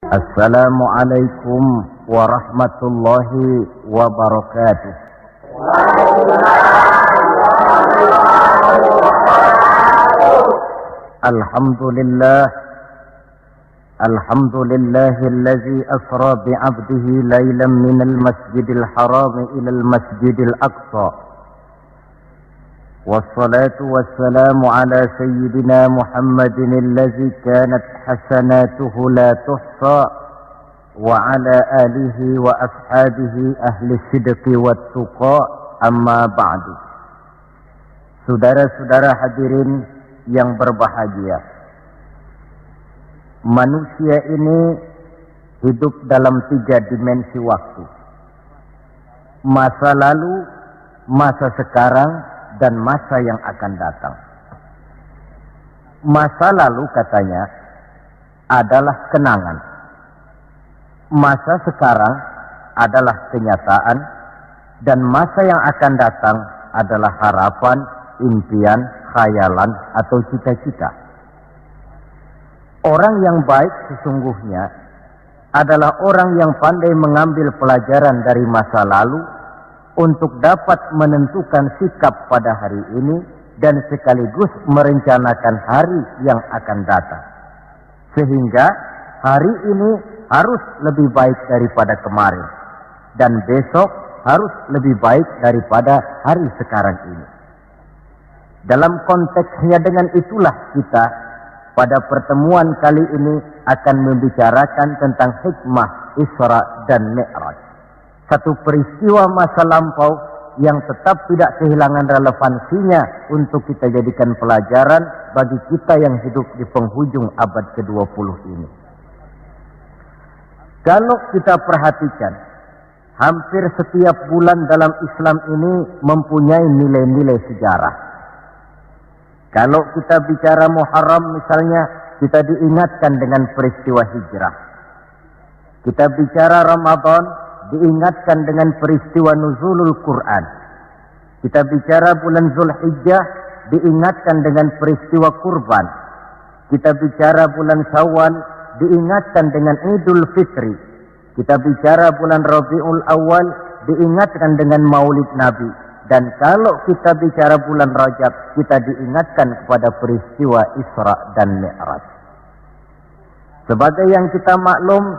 Assalamualaikum warahmatullahi wabarakatuh. Alhamdulillah, alhamdulillahilladzi asra bi'abdihi laylan minal masjidil haram ilal masjidil aqsa. Wassalatu wassalamu ala sayyidina Muhammadin alladzi kanat hasanatuhu la tuhsa wa ala alihi wa ashabihi ahli sidqi wat tuqa, amma ba'du. Saudara-saudara hadirin yang berbahagia, manusia ini hidup dalam 3 dimensi waktu: masa lalu, masa sekarang, dan masa yang akan datang. Masa lalu katanya adalah kenangan, masa sekarang adalah kenyataan, dan masa yang akan datang adalah harapan, impian, khayalan, atau cita-cita. Orang yang baik sesungguhnya adalah orang yang pandai mengambil pelajaran dari masa lalu untuk dapat menentukan sikap pada hari ini dan sekaligus merencanakan hari yang akan datang. Sehingga hari ini harus lebih baik daripada kemarin, dan besok harus lebih baik daripada hari sekarang ini. Dalam konteksnya dengan itulah kita pada pertemuan kali ini akan membicarakan tentang hikmah Isra dan Mi'raj. Satu peristiwa masa lampau yang tetap tidak kehilangan relevansinya untuk kita jadikan pelajaran bagi kita yang hidup di penghujung abad ke-20 ini. Kalau kita perhatikan, hampir setiap bulan dalam Islam ini mempunyai nilai-nilai sejarah. Kalau kita bicara Muharram misalnya, kita diingatkan dengan peristiwa hijrah. Kita bicara Ramadan, diingatkan dengan peristiwa nuzulul Quran. Kita bicara bulan Zulhijjah, diingatkan dengan peristiwa kurban. Kita bicara bulan Syawal, diingatkan dengan Idul Fitri. Kita bicara bulan Rabiul Awal, diingatkan dengan Maulid Nabi. Dan kalau kita bicara bulan Rajab, kita diingatkan kepada peristiwa Isra dan Mi'raj. Sebagai yang kita maklum,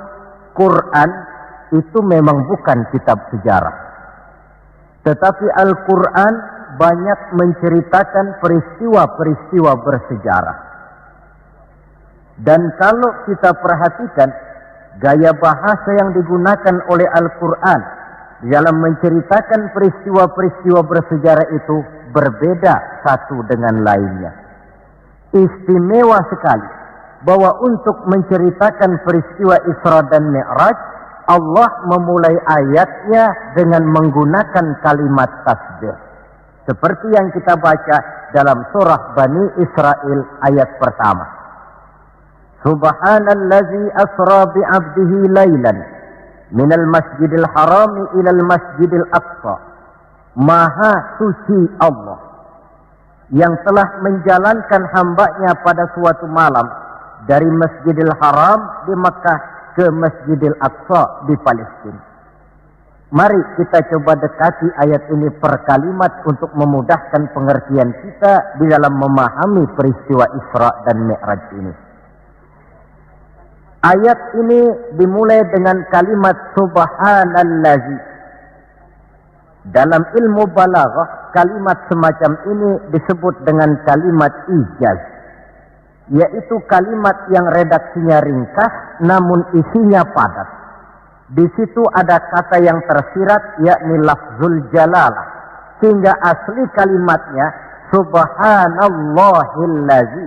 Quran itu memang bukan kitab sejarah. Tetapi Al-Quran banyak menceritakan peristiwa-peristiwa bersejarah. Dan kalau kita perhatikan, gaya bahasa yang digunakan oleh Al-Quran dalam menceritakan peristiwa-peristiwa bersejarah itu berbeda satu dengan lainnya. Istimewa sekali bahwa untuk menceritakan peristiwa Isra dan Mi'raj, Allah memulai ayatnya dengan menggunakan kalimat tasbih. Seperti yang kita baca dalam surah Bani Israel ayat pertama. Subhanallazi asra bi'abdihi laylan minal masjidil harami ilal masjidil aqsa. Maha suci Allah yang telah menjalankan hambanya pada suatu malam dari Masjidil Haram di Makkah ke Masjidil Aqsa di Palestina. Mari kita coba dekati ayat ini per kalimat untuk memudahkan pengertian kita di dalam memahami peristiwa Isra dan Mi'raj ini. Ayat ini dimulai dengan kalimat Subhanallazi. Dalam ilmu balaghah, kalimat semacam ini disebut dengan kalimat ijaz, yaitu kalimat yang redaksinya ringkas namun isinya padat. Di situ ada kata yang tersirat, yakni lafzul jalalah, sehingga asli kalimatnya Subhanallahillazi,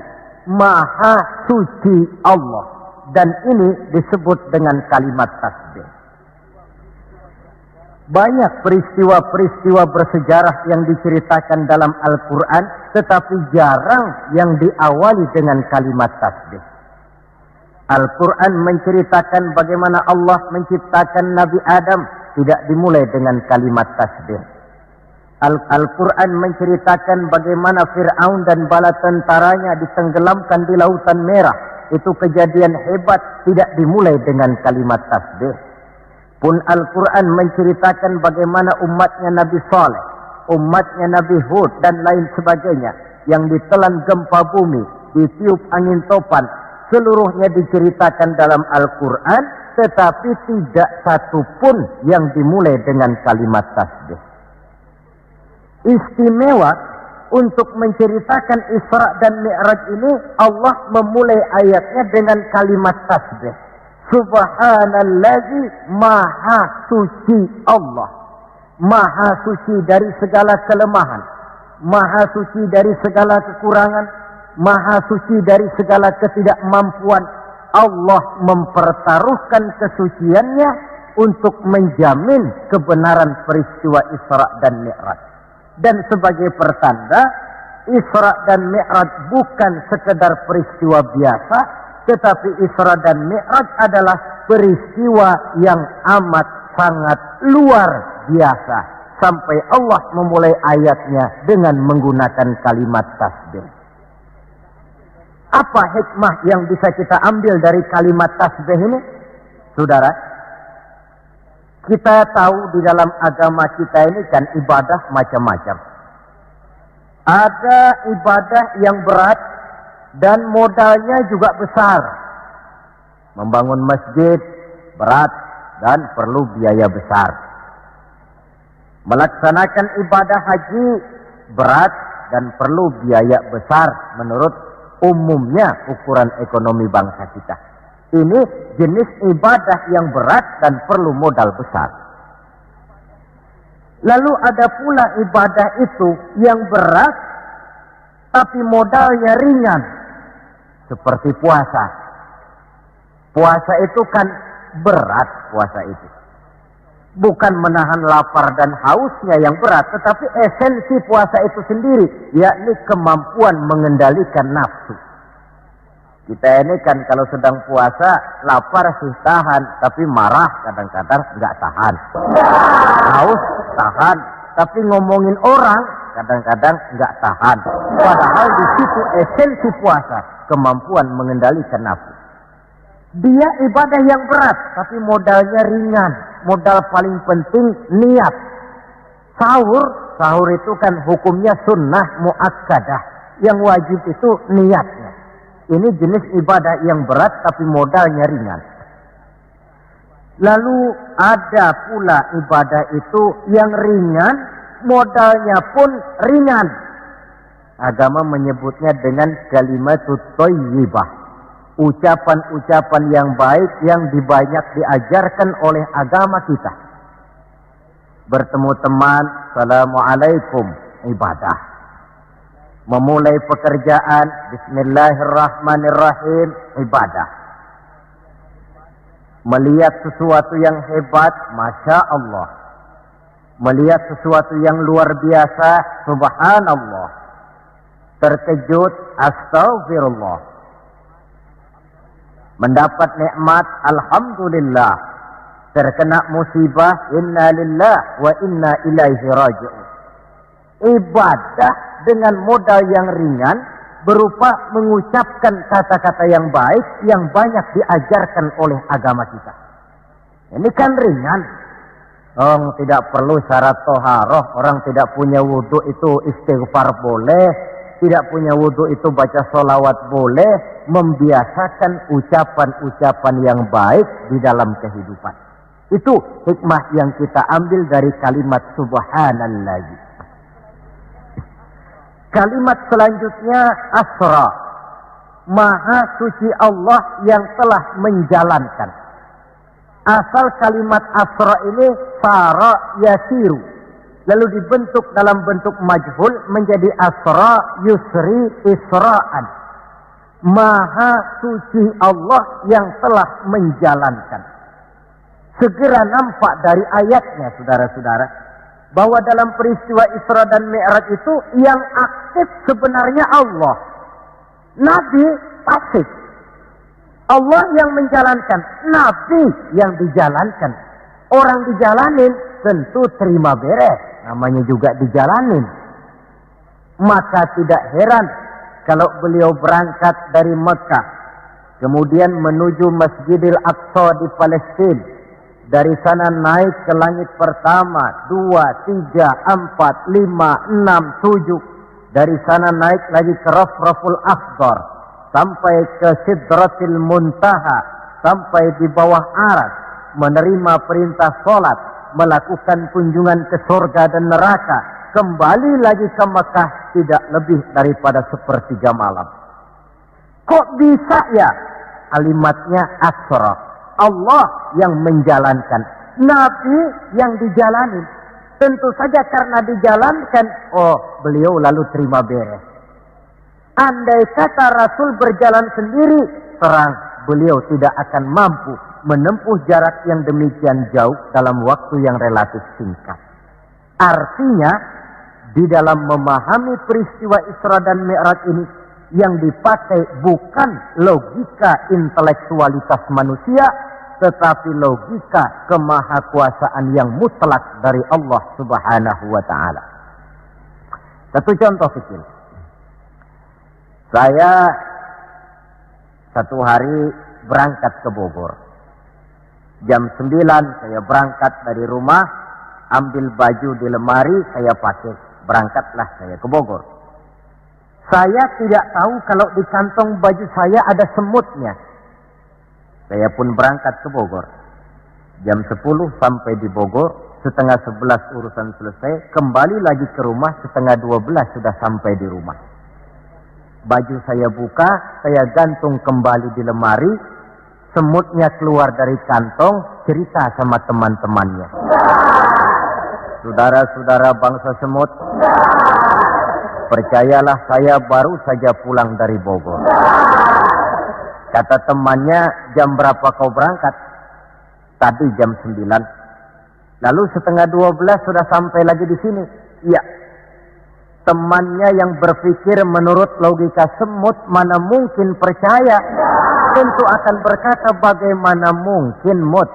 maha suci Allah, dan ini disebut dengan kalimat tasbih. Banyak peristiwa-peristiwa bersejarah yang diceritakan dalam Al-Quran, tetapi jarang yang diawali dengan kalimat tasbih. Al-Quran menceritakan bagaimana Allah menciptakan Nabi Adam, tidak dimulai dengan kalimat tasbih. Al-Quran menceritakan bagaimana Fir'aun dan bala tentaranya ditenggelamkan di Lautan Merah, itu kejadian hebat, tidak dimulai dengan kalimat tasbih. Pun Al-Quran menceritakan bagaimana umatnya Nabi Saleh, umatnya Nabi Hud dan lain sebagainya yang ditelan gempa bumi, ditiup angin topan, seluruhnya diceritakan dalam Al-Quran, tetapi tidak satu pun yang dimulai dengan kalimat tasbih. Istimewa untuk menceritakan Isra dan Mi'raj ini, Allah memulai ayatnya dengan kalimat tasbih. Subhanallazi, maha suci Allah. Maha suci dari segala kelemahan, maha suci dari segala kekurangan, maha suci dari segala ketidakmampuan. Allah mempertaruhkan kesuciannya untuk menjamin kebenaran peristiwa Isra dan Mi'raj. Dan sebagai pertanda, Isra dan Mi'raj bukan sekedar peristiwa biasa, tetapi Isra dan Mi'raj adalah peristiwa yang amat sangat luar biasa. Sampai Allah memulai ayatnya dengan menggunakan kalimat tasbih. Apa hikmah yang bisa kita ambil dari kalimat tasbih ini? Saudara, kita tahu di dalam agama kita ini kan ibadah macam-macam. Ada ibadah yang berat dan modalnya juga besar. Membangun masjid berat dan perlu biaya besar. Melaksanakan ibadah haji berat dan perlu biaya besar menurut umumnya ukuran ekonomi bangsa kita. Ini jenis ibadah yang berat dan perlu modal besar. Lalu ada pula ibadah itu yang berat tapi modalnya ringan. Seperti puasa. Puasa itu kan berat, puasa itu. Bukan menahan lapar dan hausnya yang berat, tetapi esensi puasa itu sendiri, yakni kemampuan mengendalikan nafsu. Kita ini kan kalau sedang puasa, lapar sih tahan, tapi marah kadang-kadang nggak tahan. Haus tahan, tapi ngomongin orang kadang-kadang nggak tahan. Padahal di situ esensi puasa, kemampuan mengendalikan nafsu. Dia ibadah yang berat, tapi modalnya ringan. Modal paling penting niat. Sahur itu kan hukumnya sunnah muakkadah. Yang wajib itu niatnya. Ini jenis ibadah yang berat tapi modalnya ringan. Lalu ada pula ibadah itu yang ringan, modalnya pun ringan. Agama menyebutnya dengan kalimatut thayyibah. Ucapan-ucapan yang baik yang dibanyak diajarkan oleh agama kita. Bertemu teman, assalamualaikum, ibadah. Memulai pekerjaan, bismillahirrahmanirrahim, ibadah. Melihat sesuatu yang hebat, masya Allah. Melihat sesuatu yang luar biasa, subhanallah. Terkejut, astagfirullah. Mendapat nikmat, alhamdulillah. Terkena musibah, inna lillah wa inna ilaihi raji'un. Ibadah dengan modal yang ringan berupa mengucapkan kata-kata yang baik yang banyak diajarkan oleh agama kita. Ini kan ringan. Orang tidak perlu syarat toharoh, orang tidak punya wudhu itu istighfar boleh. Tidak punya wudhu itu baca sholawat boleh. Membiasakan ucapan-ucapan yang baik di dalam kehidupan. Itu hikmah yang kita ambil dari kalimat subhanallah. Kalimat selanjutnya asra. Maha suci Allah yang telah menjalankan. Asal kalimat asra ini sara yasiru. Lalu dibentuk dalam bentuk majhul menjadi asra yusri isra'an. Maha suci Allah yang telah menjalankan. Segera nampak dari ayatnya, saudara-saudara, bahwa dalam peristiwa Isra dan Mi'raj itu yang aktif sebenarnya Allah. Nabi pasif. Allah yang menjalankan, Nabi yang dijalankan. Orang dijalanin tentu terima beres, namanya juga dijalanin. Maka tidak heran kalau beliau berangkat dari Mekah kemudian menuju Masjidil Aqsa di Palestina. Dari sana naik ke langit pertama, 2, 3, 4, 5, 6, 7. Dari sana naik lagi ke Rafraful Akhdar, sampai ke Sidratil Muntaha, sampai di bawah Aras, menerima perintah sholat, melakukan kunjungan ke surga dan neraka, kembali lagi ke Mekah tidak lebih daripada 1/3 malam. Kok bisa ya? Kalimatnya Asra. Allah yang menjalankan, Nabi yang dijalani. Tentu saja karena dijalankan, beliau lalu terima beres. Andai kata Rasul berjalan sendiri, terang beliau tidak akan mampu menempuh jarak yang demikian jauh dalam waktu yang relatif singkat. Artinya, di dalam memahami peristiwa Isra dan Mi'raj ini, yang dipakai bukan logika intelektualitas manusia, tetapi logika kemahakuasaan yang mutlak dari Allah Subhanahu wa ta'ala. Satu contoh kecil. Saya satu hari berangkat ke Bogor. Jam 9 saya berangkat dari rumah, ambil baju di lemari, saya pakai, berangkatlah saya ke Bogor. Saya tidak tahu kalau di kantong baju saya ada semutnya. Saya pun berangkat ke Bogor. Jam 10 sampai di Bogor, 10:30 urusan selesai, kembali lagi ke rumah, 11:30 sudah sampai di rumah. Baju saya buka, saya gantung kembali di lemari, semutnya keluar dari kantong, cerita sama teman-temannya. Saudara-saudara bangsa semut, percayalah saya baru saja pulang dari Bogor. Kata temannya, jam berapa kau berangkat? Tadi jam 9. Lalu 11:30 sudah sampai lagi di sini. Iya. Temannya yang berpikir menurut logika semut, mana mungkin percaya. Tentu akan berkata, bagaimana mungkin mut?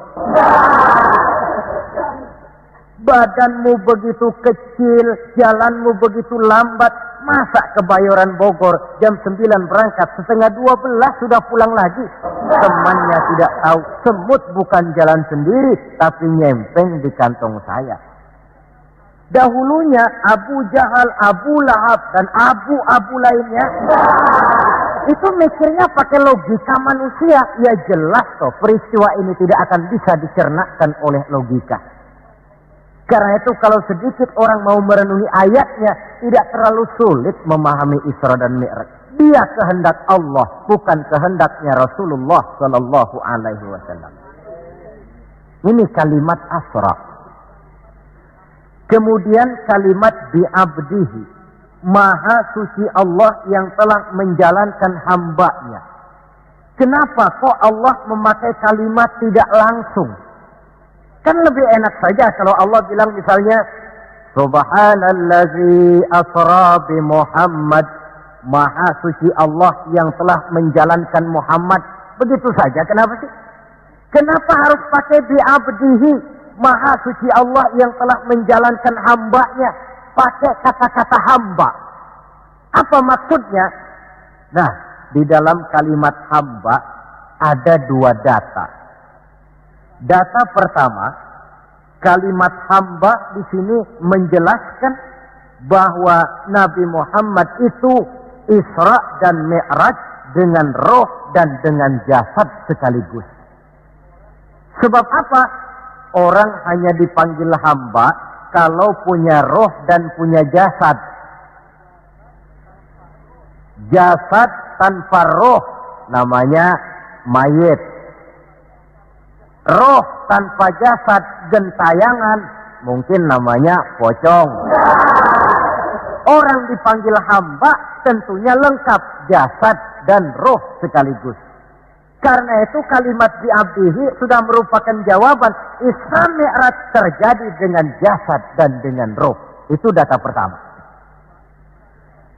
Badanmu begitu kecil, jalanmu begitu lambat, masa ke Bayoran Bogor jam 9 berangkat, 11:30 sudah pulang lagi? Temannya tidak tahu, semut bukan jalan sendiri, tapi nyempeng di kantong saya. Dahulunya Abu Jahal, Abu Lahab, dan Abu lainnya, itu mikirnya pakai logika manusia. Ya jelas toh, peristiwa ini tidak akan bisa dicernakkan oleh logika. Karena itu kalau sedikit orang mau merenungi ayatnya, tidak terlalu sulit memahami Isra dan Mi'raj. Dia kehendak Allah, bukan kehendaknya Rasulullah Sallallahu Alaihi Wasallam. Ini kalimat Asra. Kemudian kalimat bi'abdihi, Maha suci Allah yang telah menjalankan hambanya. Kenapa kok Allah memakai kalimat tidak langsung? Kan lebih enak saja kalau Allah bilang misalnya, Subhanallazi asra bi Muhammad, Maha suci Allah yang telah menjalankan Muhammad. Begitu saja, kenapa sih? Kenapa harus pakai bi'abdihi, Maha suci Allah yang telah menjalankan hambanya? Pakai kata-kata hamba. Apa maksudnya? Nah, di dalam kalimat hamba ada dua data. Data pertama, kalimat hamba di sini menjelaskan bahwa Nabi Muhammad itu Isra dan Mi'raj dengan roh dan dengan jasad sekaligus. Sebab apa? Orang hanya dipanggil hamba kalau punya roh dan punya jasad. Jasad tanpa roh namanya mayit. Roh tanpa jasad gentayangan, mungkin namanya pocong. Orang dipanggil hamba tentunya lengkap jasad dan roh sekaligus. Karena itu kalimat bi'abdihi sudah merupakan jawaban Isra Mi'raj terjadi dengan jasad dan dengan roh. Itu data pertama.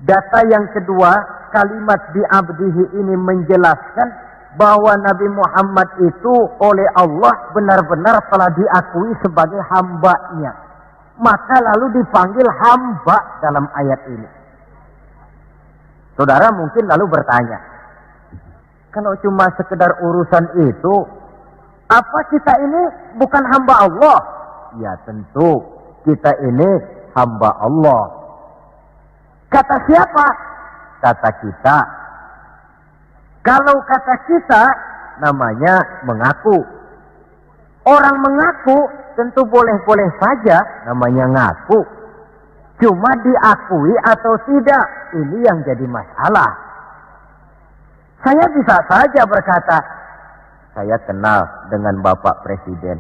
Data yang kedua, kalimat bi'abdihi ini menjelaskan bahwa Nabi Muhammad itu oleh Allah benar-benar telah diakui sebagai hambanya. Maka lalu dipanggil hamba dalam ayat ini. Saudara mungkin lalu bertanya, Kalau cuma sekedar urusan itu, apa kita ini bukan hamba Allah? Ya tentu, kita ini hamba Allah. Kata siapa? Kata kita. Kalau kata kita, namanya mengaku. Orang mengaku tentu boleh-boleh saja, namanya ngaku. Cuma diakui atau tidak, ini yang jadi masalah. Saya bisa saja berkata, saya kenal dengan Bapak Presiden.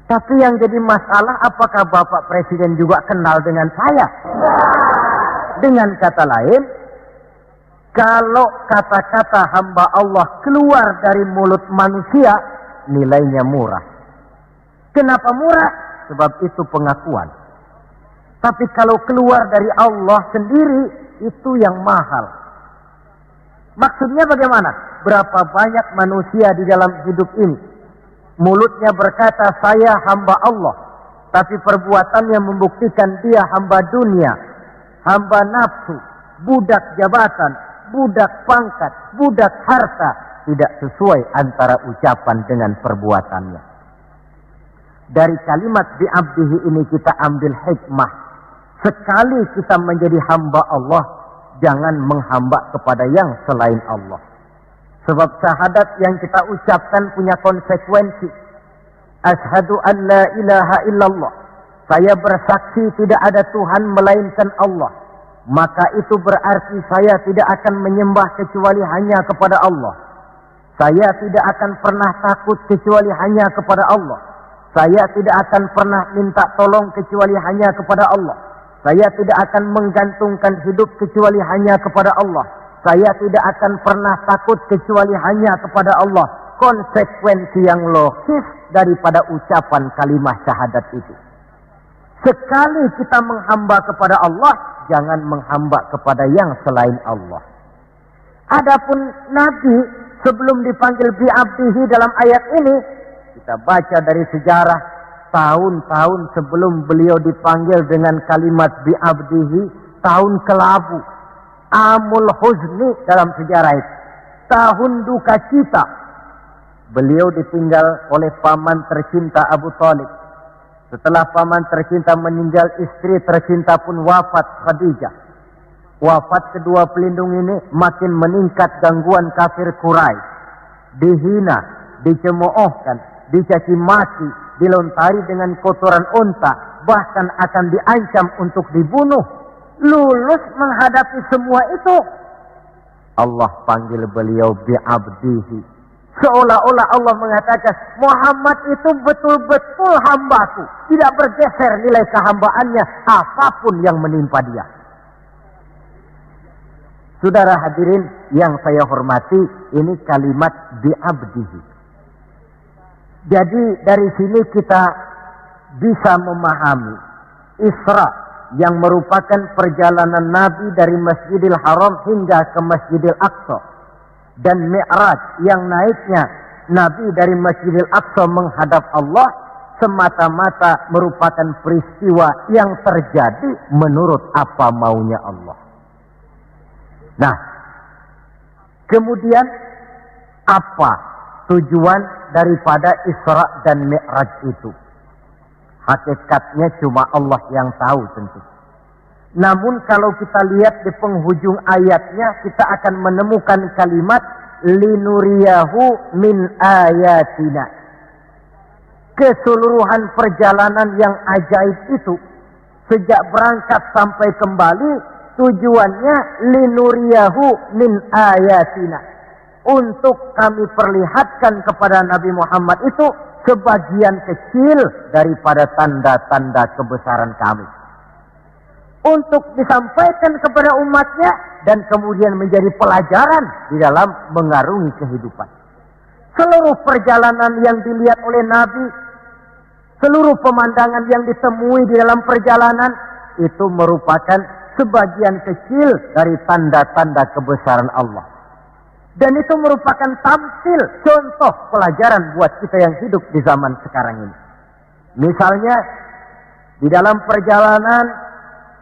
Tapi yang jadi masalah, apakah Bapak Presiden juga kenal dengan saya? Dengan kata lain, kalau kata-kata hamba Allah keluar dari mulut manusia, nilainya murah. Kenapa murah? Sebab itu pengakuan. Tapi kalau keluar dari Allah sendiri, itu yang mahal. Maksudnya bagaimana? Berapa banyak manusia di dalam hidup ini, mulutnya berkata saya hamba Allah, tapi perbuatannya membuktikan dia hamba dunia, hamba nafsu, budak jabatan, budak pangkat, budak harta. Tidak sesuai antara ucapan dengan perbuatannya. Dari kalimat bi'abdihi ini kita ambil hikmah. Sekali kita menjadi hamba Allah, jangan menghamba kepada yang selain Allah. Sebab syahadat yang kita ucapkan punya konsekuensi. Asyhadu an la ilaha illallah. Saya bersaksi tidak ada Tuhan melainkan Allah. Maka itu berarti saya tidak akan menyembah kecuali hanya kepada Allah. Saya tidak akan pernah takut kecuali hanya kepada Allah. Saya tidak akan pernah minta tolong kecuali hanya kepada Allah. Saya tidak akan menggantungkan hidup kecuali hanya kepada Allah. Saya tidak akan pernah takut kecuali hanya kepada Allah. Konsekuensi yang logis daripada ucapan kalimat syahadat itu. Sekali kita menghamba kepada Allah, jangan menghamba kepada yang selain Allah. Adapun Nabi sebelum dipanggil bi'abdihi dalam ayat ini, kita baca dari sejarah, tahun-tahun sebelum beliau dipanggil dengan kalimat bi'abdihi, tahun kelabu, amul huzni dalam sejarah itu, tahun duka cita. Beliau ditinggal oleh paman tercinta Abu Thalib. Setelah paman tercinta meninggal, istri tercinta pun wafat, Khadijah. Wafat kedua pelindung ini, makin meningkat gangguan kafir Quraisy. Dihina, dicemoohkan, dicaci maki, dilontari dengan kotoran unta, bahkan akan diancam untuk dibunuh. Lulus menghadapi semua itu, Allah panggil beliau bi'abdihi. Seolah-olah Allah mengatakan, Muhammad itu betul-betul hambaku. Tidak bergeser nilai kehambaannya apapun yang menimpa dia. Saudara hadirin yang saya hormati, ini kalimat bi'abdihi. Jadi dari sini kita bisa memahami Isra yang merupakan perjalanan Nabi dari Masjidil Haram hingga ke Masjidil Aqsa. Dan Mi'raj yang naiknya Nabi dari Masjidil Aqsa menghadap Allah semata-mata merupakan peristiwa yang terjadi menurut apa maunya Allah. Nah, kemudian apa tujuan daripada Isra dan Mi'raj itu? Hakikatnya cuma Allah yang tahu tentu. Namun kalau kita lihat di penghujung ayatnya, kita akan menemukan kalimat linuriyahu min ayatina. Keseluruhan perjalanan yang ajaib itu, sejak berangkat sampai kembali, tujuannya linuriyahu min ayatina. Untuk kami perlihatkan kepada Nabi Muhammad itu sebagian kecil daripada tanda-tanda kebesaran kami. Untuk disampaikan kepada umatnya dan kemudian menjadi pelajaran di dalam mengarungi kehidupan. Seluruh perjalanan yang dilihat oleh Nabi, seluruh pemandangan yang ditemui di dalam perjalanan, itu merupakan sebagian kecil dari tanda-tanda kebesaran Allah. Dan itu merupakan tampil, contoh pelajaran buat kita yang hidup di zaman sekarang ini. Misalnya, di dalam perjalanan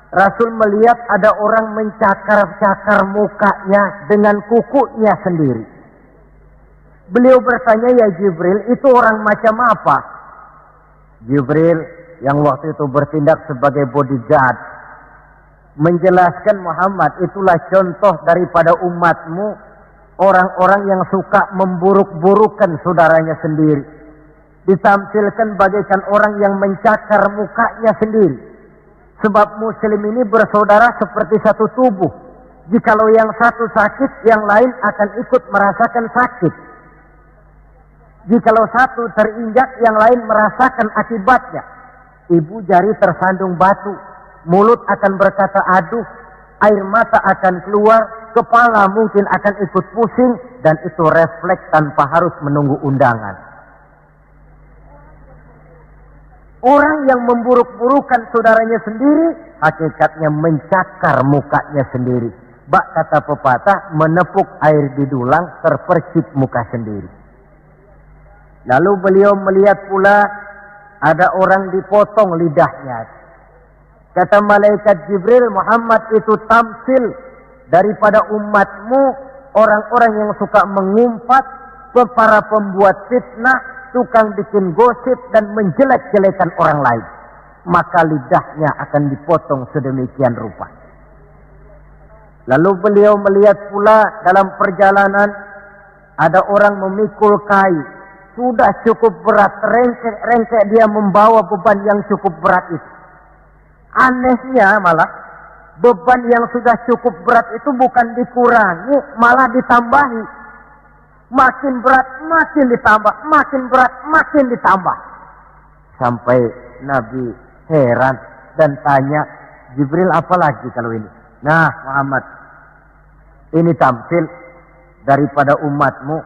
Rasul melihat ada orang mencakar-cakar mukanya dengan kukunya sendiri. Beliau bertanya, ya Jibril, itu orang macam apa? Jibril yang waktu itu bertindak sebagai bodyguard menjelaskan, Muhammad, itulah contoh daripada umatmu, orang-orang yang suka memburuk-burukan saudaranya sendiri. Ditampilkan bagaikan orang yang mencakar mukanya sendiri. Sebab muslim ini bersaudara seperti satu tubuh. Jikalau yang satu sakit, yang lain akan ikut merasakan sakit. Jikalau satu terinjak, yang lain merasakan akibatnya. Ibu jari tersandung batu, mulut akan berkata aduh, air mata akan keluar, kepala mungkin akan ikut pusing, dan itu refleks tanpa harus menunggu undangan. Orang yang memburuk-burukan saudaranya sendiri, hakikatnya mencakar mukanya sendiri. Bak kata pepatah, menepuk air di dulang, terpercik muka sendiri. Lalu beliau melihat pula ada orang dipotong lidahnya. Kata malaikat Jibril, Muhammad, itu tamsil daripada umatmu, orang-orang yang suka mengumpat, para pembuat fitnah, tukang bikin gosip dan menjelek-jelekan orang lain. Maka lidahnya akan dipotong sedemikian rupa. Lalu beliau melihat pula dalam perjalanan ada orang memikul kayu. Sudah cukup berat, rengkek dia membawa beban yang cukup berat itu. Anehnya malah, beban yang sudah cukup berat itu bukan dikurangi, malah ditambahi. Makin berat, makin ditambah, makin berat, makin ditambah. Sampai Nabi heran dan tanya, Jibril, apa lagi kalau ini? Nah Muhammad, ini tamsil daripada umatmu,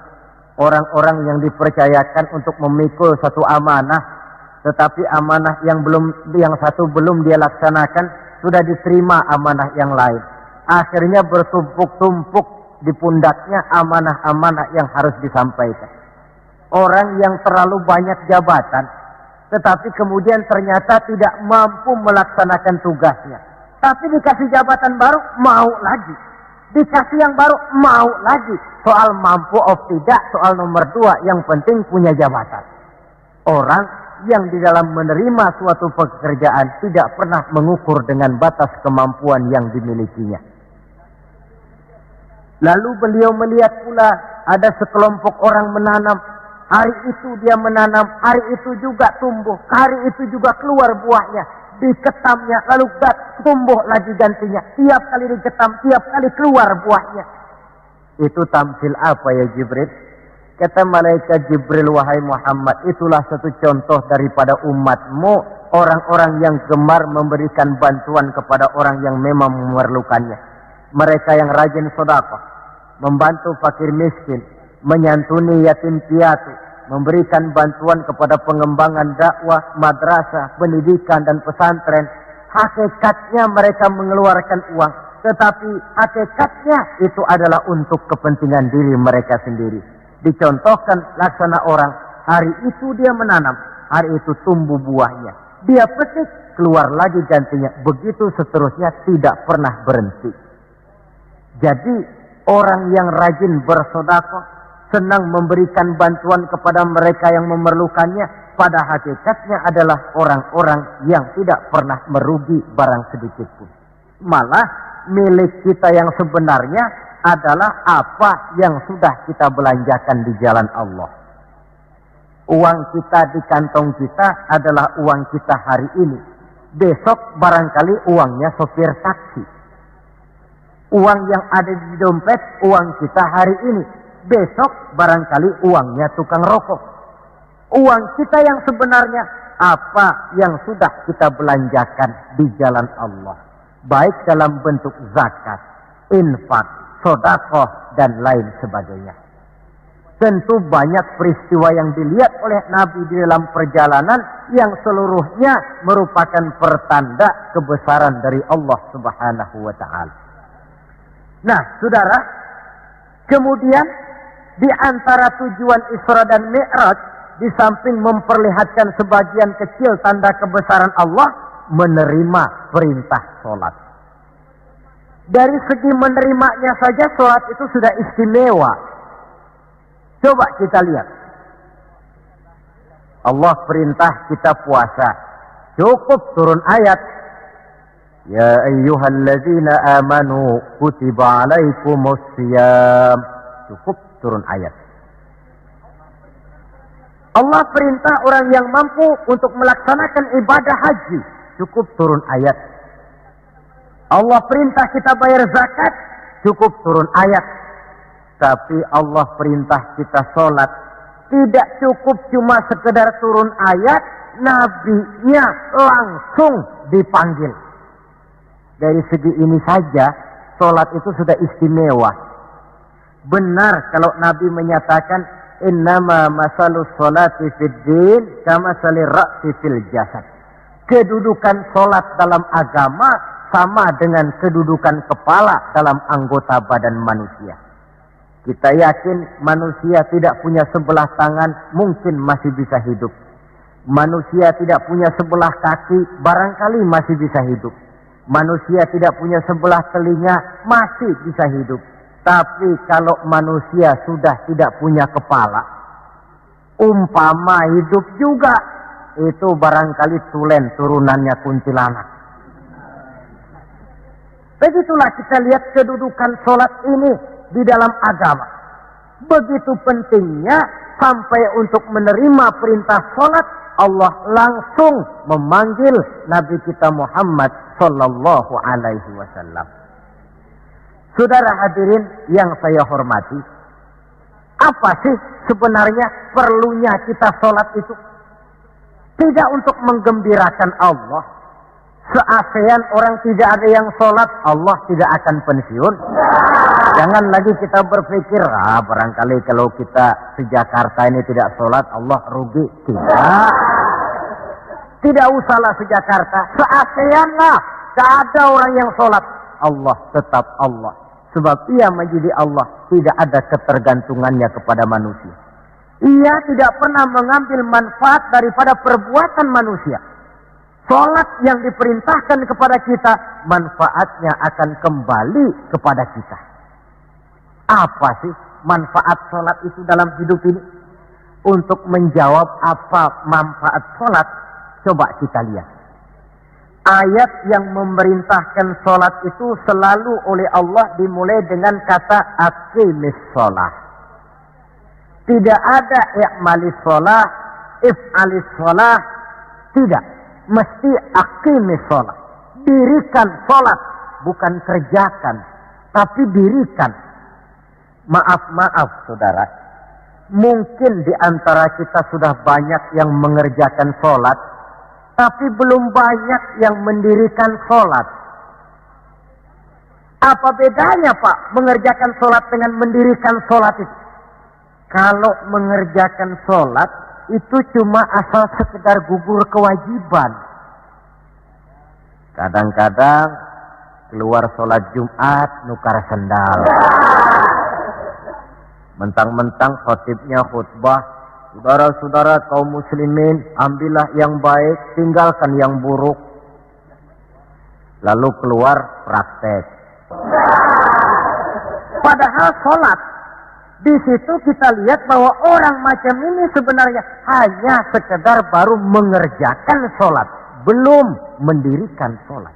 orang-orang yang dipercayakan untuk memikul satu amanah, tetapi amanah yang satu belum dia laksanakan, sudah diterima amanah yang lain. Akhirnya bertumpuk-tumpuk di pundaknya amanah-amanah yang harus disampaikan. Orang yang terlalu banyak jabatan, tetapi kemudian ternyata tidak mampu melaksanakan tugasnya. Tapi dikasih jabatan baru, mau lagi. Dikasih yang baru, mau lagi. Soal mampu of tidak, soal nomor 2, yang penting punya jabatan. Orang yang di dalam menerima suatu pekerjaan tidak pernah mengukur dengan batas kemampuan yang dimilikinya. Lalu beliau melihat pula ada sekelompok orang menanam. Hari itu dia menanam, hari itu juga tumbuh, hari itu juga keluar buahnya. Diketamnya, lalu tumbuh lagi gantinya. Tiap kali diketam, tiap kali keluar buahnya. Itu tamsil apa ya Jibril? Kata malaikat Jibril, wahai Muhammad, itulah satu contoh daripada umatmu, orang-orang yang gemar memberikan bantuan kepada orang yang memang memerlukannya. Mereka yang rajin sedekah, membantu fakir miskin, menyantuni yatim piatu, memberikan bantuan kepada pengembangan dakwah, madrasah, pendidikan dan pesantren. Hakikatnya mereka mengeluarkan uang, tetapi hakikatnya itu adalah untuk kepentingan diri mereka sendiri. Dicontohkan laksana orang, hari itu dia menanam, hari itu tumbuh buahnya. Dia petik, keluar lagi gantinya. Begitu seterusnya, tidak pernah berhenti. Jadi orang yang rajin bersedekah, senang memberikan bantuan kepada mereka yang memerlukannya, pada hakikatnya adalah orang-orang yang tidak pernah merugi barang sedikit pun. Malah milik kita yang sebenarnya adalah apa yang sudah kita belanjakan di jalan Allah. Uang kita di kantong kita adalah uang kita hari ini. Besok barangkali uangnya sopir taksi. Uang yang ada di dompet, uang kita hari ini. Besok barangkali uangnya tukang rokok. Uang kita yang sebenarnya apa yang sudah kita belanjakan di jalan Allah. Baik dalam bentuk zakat, infak, sedekah dan lain sebagainya. Tentu banyak peristiwa yang dilihat oleh Nabi di dalam perjalanan yang seluruhnya merupakan pertanda kebesaran dari Allah Subhanahu wa taala. Nah, Saudara, kemudian di antara tujuan Isra dan Mi'raj, di samping memperlihatkan sebagian kecil tanda kebesaran Allah, menerima perintah sholat. Dari segi menerimanya saja sholat itu sudah istimewa. Coba kita lihat. Allah perintah kita puasa. Cukup turun ayat. Ya ayyuhalladzina amanu kutiba alaikumusiyam. Cukup turun ayat. Allah perintah orang yang mampu untuk melaksanakan ibadah haji. Cukup turun ayat. Allah perintah kita bayar zakat. Cukup turun ayat. Tapi Allah perintah kita sholat. Tidak cukup cuma sekedar turun ayat. Nabinya langsung dipanggil. Dari segi ini saja, sholat itu sudah istimewa. Benar kalau Nabi menyatakan, innama masalus sholati fid din kama salir ra'si fil jasad. Kedudukan sholat dalam agama sama dengan kedudukan kepala dalam anggota badan manusia. Kita yakin manusia tidak punya sebelah tangan, mungkin masih bisa hidup. Manusia tidak punya sebelah kaki, barangkali masih bisa hidup. Manusia tidak punya sebelah telinga, masih bisa hidup. Tapi kalau manusia sudah tidak punya kepala, umpama hidup juga, itu barangkali tulen turunannya kuntilanak. Begitulah kita lihat kedudukan sholat ini di dalam agama. Begitu pentingnya sampai untuk menerima perintah sholat, Allah langsung memanggil Nabi kita Muhammad sallallahu alaihi wasallam. Saudara hadirin yang saya hormati, apa sih sebenarnya perlunya kita sholat itu? Tidak untuk menggembirakan Allah. Se-ASEAN orang tidak ada yang sholat, Allah tidak akan pensiun. Jangan lagi kita berpikir, barangkali kalau kita di Jakarta ini tidak sholat, Allah rugi. Tidak. Tidak usahlah se Jakarta, se-ASEAN lah. Tidak ada orang yang sholat. Allah tetap Allah. Sebab ia menjadi Allah, tidak ada ketergantungannya kepada manusia. Ia tidak pernah mengambil manfaat daripada perbuatan manusia. Sholat yang diperintahkan kepada kita, manfaatnya akan kembali kepada kita. Apa sih manfaat sholat itu dalam hidup ini? Untuk menjawab apa manfaat sholat, coba kita lihat. Ayat yang memerintahkan sholat itu selalu oleh Allah dimulai dengan kata aqimis sholat. Tidak ada i'malis sholat, if'alis sholat. Tidak. Mesti aqimis sholat. Dirikan sholat. Bukan kerjakan. Tapi dirikan. Maaf saudara. Mungkin di antara kita sudah banyak yang mengerjakan sholat. Tapi belum banyak yang mendirikan sholat. Apa bedanya Pak mengerjakan sholat dengan mendirikan sholat itu? Kalau mengerjakan sholat itu cuma asal sekedar gugur kewajiban. Kadang-kadang keluar sholat Jumat nukar sendal. Mentang-mentang khotibnya khutbah, saudara-saudara kaum muslimin, ambillah yang baik, tinggalkan yang buruk. Lalu keluar praktek. Padahal sholat, di situ kita lihat bahwa orang macam ini sebenarnya hanya sekedar baru mengerjakan sholat, belum mendirikan sholat.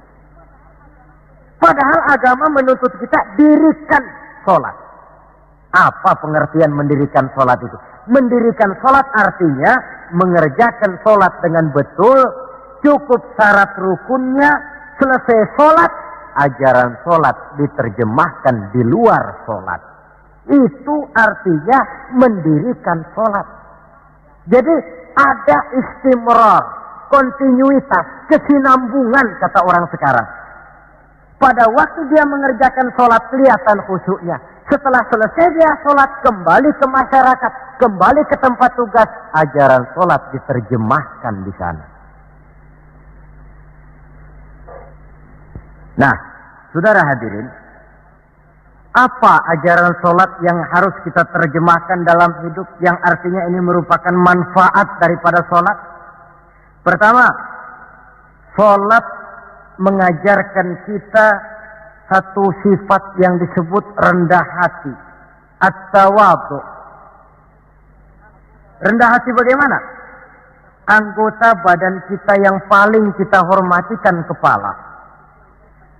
Padahal agama menuntut kita dirikan sholat. Apa pengertian mendirikan sholat itu? Mendirikan sholat artinya mengerjakan sholat dengan betul, cukup syarat rukunnya, selesai sholat, ajaran sholat diterjemahkan di luar sholat. Itu artinya mendirikan sholat. Jadi ada istimrar, kontinuitas, kesinambungan kata orang sekarang. Pada waktu dia mengerjakan sholat kelihatan khusyuknya. Setelah selesai dia sholat, kembali ke masyarakat, kembali ke tempat tugas, ajaran sholat diterjemahkan di sana. Nah, saudara hadirin, apa ajaran sholat yang harus kita terjemahkan dalam hidup, yang artinya ini merupakan manfaat daripada sholat? Pertama, Sholat mengajarkan kita satu sifat yang disebut rendah hati. At-tawadhu. Rendah hati bagaimana? Anggota badan kita yang paling kita hormatikan kepala.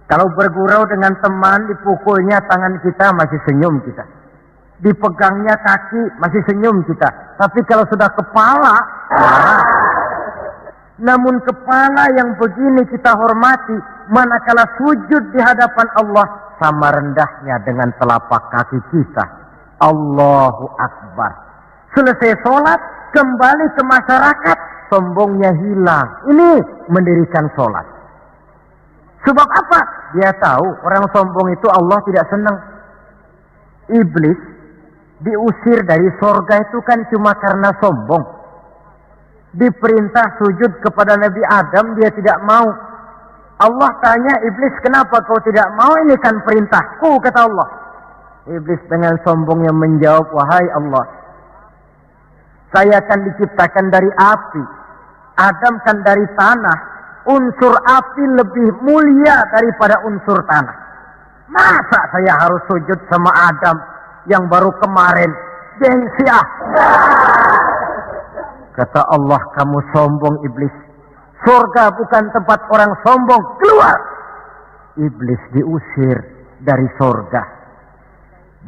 Kalau bergurau dengan teman, dipukulnya tangan kita, masih senyum kita. Dipegangnya kaki, masih senyum kita. Tapi kalau sudah kepala, marah. Namun kepala yang begini kita hormati, manakala sujud di hadapan Allah, sama rendahnya dengan telapak kaki kita. Allahu Akbar. Selesai sholat, kembali ke masyarakat, sombongnya hilang. Ini mendirikan sholat. Sebab apa? Dia tahu orang sombong itu Allah tidak senang. Iblis diusir dari sorga itu kan cuma karena sombong. Diperintah sujud kepada Nabi Adam, dia tidak mau. Allah tanya Iblis, kenapa kau tidak mau? Ini kan perintahku, kata Allah. Iblis dengan sombongnya menjawab, wahai Allah, saya akan diciptakan dari api, Adam kan dari tanah. Unsur api lebih mulia daripada unsur tanah. Masa saya harus sujud sama Adam yang baru kemarin? Gengsi ah. Kata Allah, kamu sombong iblis. Surga bukan tempat orang sombong. Keluar. Iblis diusir dari surga.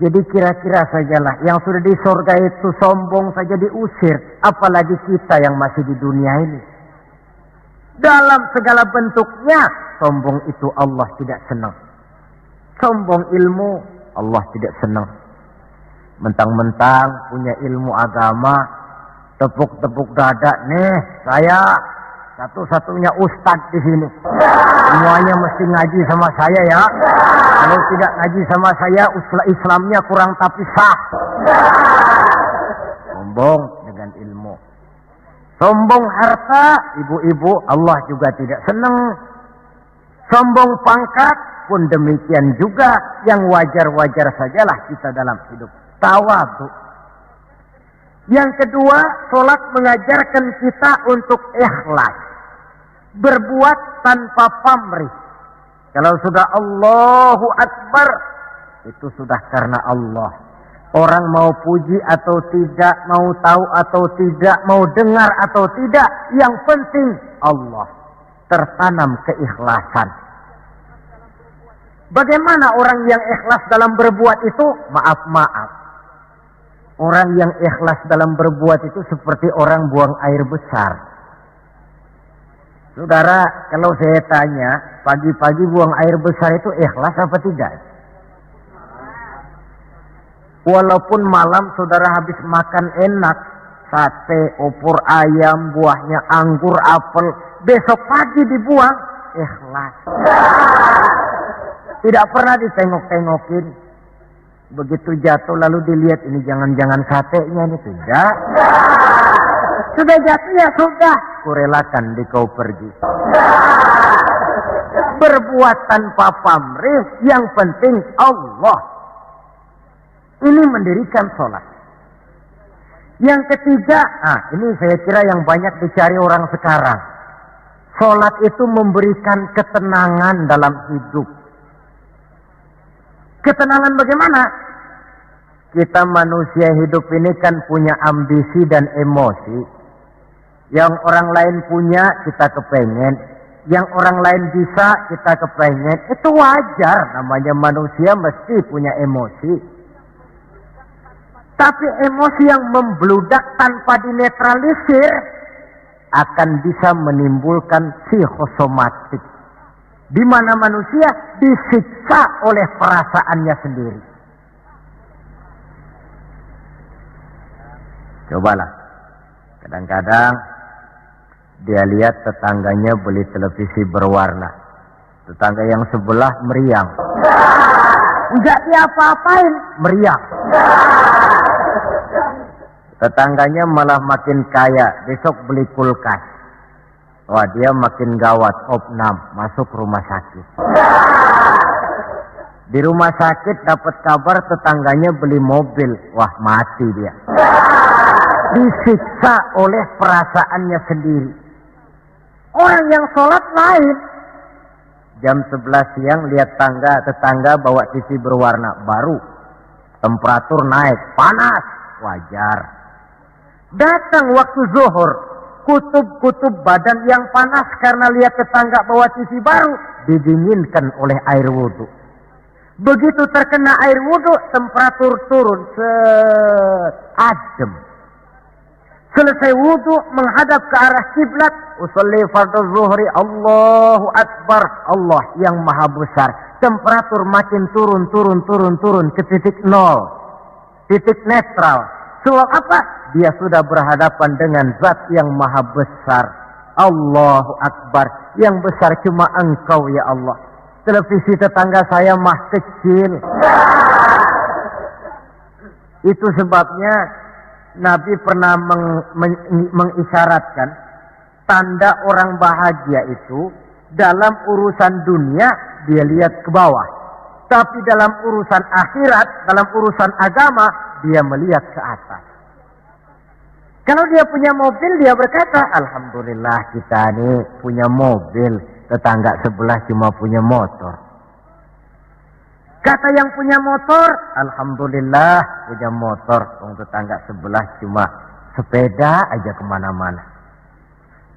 Jadi kira-kira sajalah yang sudah di surga itu sombong saja diusir. Apalagi kita yang masih di dunia ini. Dalam segala bentuknya, sombong itu Allah tidak senang. Sombong ilmu, Allah tidak senang. Mentang-mentang punya ilmu agama, tepuk-tepuk dada, nih saya satu-satunya ustadz di sini. Semuanya mesti ngaji sama saya ya. Kalau tidak ngaji sama saya, Islamnya kurang tapi sah. Sombong dengan ilmu. Sombong harta, ibu-ibu, Allah juga tidak senang. Sombong pangkat pun demikian juga, yang wajar-wajar sajalah kita dalam hidup. Tawadhu. Yang kedua, sholat mengajarkan kita untuk ikhlas. Berbuat tanpa pamrih. Kalau sudah Allahu Akbar, itu sudah karena Allah. Orang mau puji atau tidak, mau tahu atau tidak, mau dengar atau tidak, yang penting Allah. Tertanam keikhlasan. Bagaimana orang yang ikhlas dalam berbuat itu? Maaf. Orang yang ikhlas dalam berbuat itu seperti orang buang air besar. Saudara, kalau saya tanya, pagi-pagi buang air besar itu ikhlas apa tidak? Walaupun malam saudara habis makan enak, sate, opor ayam, buahnya anggur, apel, besok pagi dibuang, ikhlas. Tidak pernah ditengok-tengokin. Begitu jatuh lalu dilihat, ini jangan-jangan satenya ini, tidak. Sudah jatuh ya sudah, kurelakan kau pergi. Berbuat tanpa pamrih, yang penting Allah. Ini mendirikan sholat. Yang ketiga, ini saya kira yang banyak dicari orang sekarang. Sholat itu memberikan ketenangan dalam hidup. Ketenangan bagaimana? Kita manusia hidup ini kan punya ambisi dan emosi. Yang orang lain punya, kita kepengen. Yang orang lain bisa, kita kepengen. Itu wajar, namanya manusia mesti punya emosi. Tapi emosi yang membludak tanpa dinetralisir akan bisa menimbulkan psikosomatik. Di mana manusia disiksa oleh perasaannya sendiri. Cobalah. Kadang-kadang dia lihat tetangganya beli televisi berwarna. Tetangga yang sebelah meriang. Enggak diapa-apain, meriang. Tetangganya malah makin kaya, besok beli kulkas. Wah, dia makin gawat, opnam, masuk rumah sakit. Di rumah sakit dapat kabar tetangganya beli mobil, wah mati dia. Disiksa oleh perasaannya sendiri. Orang yang sholat lain. Jam 11 siang lihat tetangga bawa TV berwarna baru. Temperatur naik, panas, wajar. Datang waktu zuhur, kutub-kutub badan yang panas karena lihat tetangga bawa TV baru, didinginkan oleh air wudhu. Begitu terkena air wudhu, temperatur turun, adem. Selesai wudhu, menghadap ke arah kiblat, usolli fardhu zuhri, Allahu Akbar, Allah yang maha besar. Temperatur makin turun ke titik nol, titik netral. Sebab apa? Dia sudah berhadapan dengan zat yang maha besar. Allahu Akbar, yang besar cuma Engkau ya Allah. Televisi tetangga saya mah kecil. Itu sebabnya Nabi pernah mengisyaratkan tanda orang bahagia itu dalam urusan dunia dia lihat ke bawah. Tapi dalam urusan akhirat, dalam urusan agama, dia melihat ke atas. Kalau dia punya mobil, dia berkata, Alhamdulillah kita ini punya mobil, tetangga sebelah cuma punya motor. Kata yang punya motor, Alhamdulillah punya motor, tetangga sebelah cuma sepeda aja kemana-mana.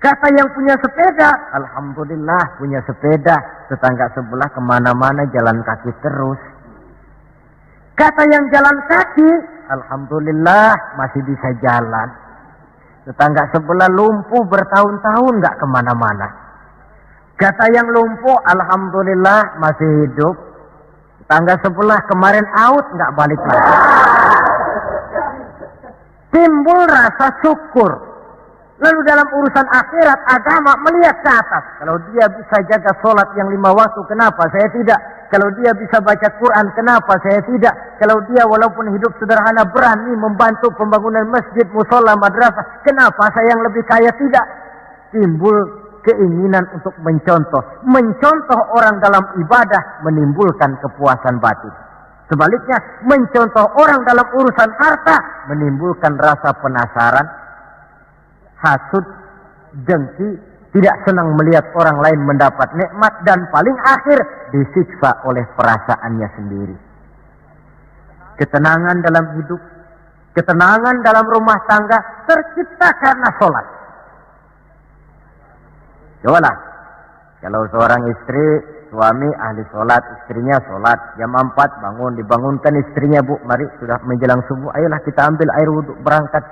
Kata yang punya sepeda, Alhamdulillah punya sepeda, tetangga sebelah kemana-mana jalan kaki terus. Kata yang jalan kaki, Alhamdulillah masih bisa jalan. Tetangga sebelah lumpuh bertahun-tahun gak kemana-mana. Kata yang lumpuh, Alhamdulillah masih hidup. Tetangga sebelah kemarin out gak balik lagi. Timbul rasa syukur. Lalu dalam urusan akhirat, agama melihat ke atas. Kalau dia bisa jaga sholat yang 5 waktu, kenapa saya tidak? Kalau dia bisa baca Quran, kenapa saya tidak? Kalau dia walaupun hidup sederhana berani membantu pembangunan masjid, musola, madrasah, kenapa saya yang lebih kaya tidak? Timbul keinginan untuk mencontoh. Mencontoh orang dalam ibadah menimbulkan kepuasan batin. Sebaliknya, mencontoh orang dalam urusan harta menimbulkan rasa penasaran, hasud, dengki, tidak senang melihat orang lain mendapat nikmat, dan paling akhir disiksa oleh perasaannya sendiri. Ketenangan dalam hidup, ketenangan dalam rumah tangga tercipta karena sholat. Cobalah, kalau seorang istri, suami ahli sholat, istrinya sholat, jam 4 bangun, dibangunkan istrinya, Bu, mari sudah menjelang subuh, ayolah kita ambil air wudhu berangkat.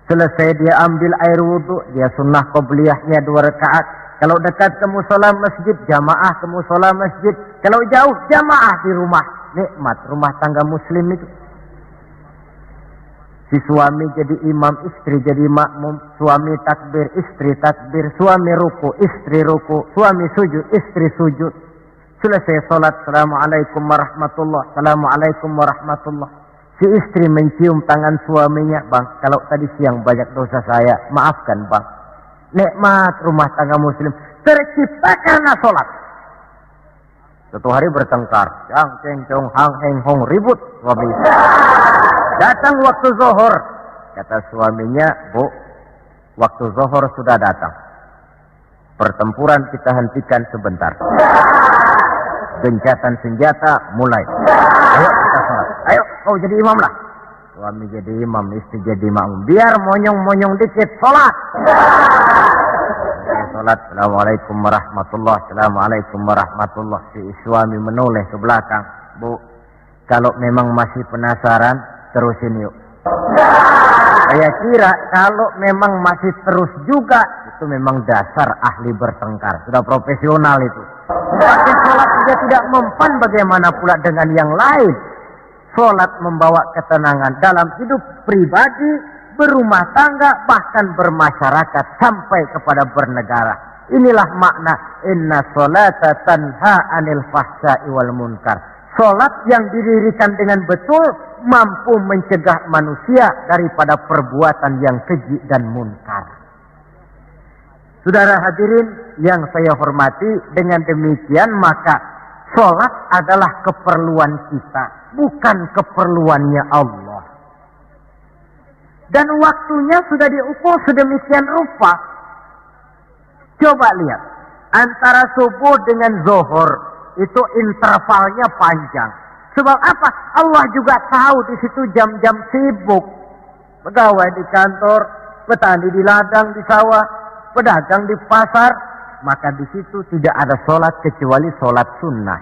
Selesai dia ambil air wudhu, dia sunnah qobliyahnya 2 rakaat. Kalau dekat ke musola masjid, jamaah ke musola masjid. Kalau jauh, jamaah di rumah. Nikmat rumah tangga muslim itu. Si suami jadi imam, istri jadi makmum. Suami takbir, istri takbir. Suami ruku, istri ruku. Suami sujud, istri sujud. Selesai sholat, Assalamualaikum warahmatullah. Assalamualaikum warahmatullah. Si istri mencium tangan suaminya, Bang, kalau tadi siang banyak dosa saya, maafkan Bang. Nikmat rumah tangga muslim tercipta karena sholat. Suatu hari bertengkar, jang ceng cong hang heng hong, ribut suami. Datang waktu zuhur, kata suaminya, Bu, waktu zuhur sudah datang. Pertempuran kita hentikan sebentar. Gencatan senjata mulai. Ayo kita sholat. Ayo kau jadi imam lah. Suami jadi imam, istri jadi makmum. Biar monyong-monyong dikit, sholat. Sholat. Assalamualaikum warahmatullah. Assalamualaikum warahmatullah. Si suami menoleh ke belakang. Bu, kalau memang masih penasaran, terusin yuk. Saya kira kalau memang masih terus juga, itu memang dasar ahli bertengkar. Sudah profesional itu. Pakai sholat juga tidak mempan, bagaimana pula dengan yang lain. Sholat membawa ketenangan dalam hidup pribadi, berumah tangga, bahkan bermasyarakat sampai kepada bernegara. Inilah makna inna sholata tanha anil fahsya'i wal munkar. Sholat yang didirikan dengan betul mampu mencegah manusia daripada perbuatan yang keji dan munkar. Saudara hadirin yang saya hormati, dengan demikian maka sholat adalah keperluan kita, bukan keperluannya Allah. Dan waktunya sudah diukur sedemikian rupa. Coba lihat, antara subuh dengan zuhur itu intervalnya panjang. Sebab apa? Allah juga tahu di situ jam-jam sibuk. Pegawai di kantor, petani di ladang, di sawah, pedagang di pasar, maka di situ tidak ada sholat kecuali sholat sunnah.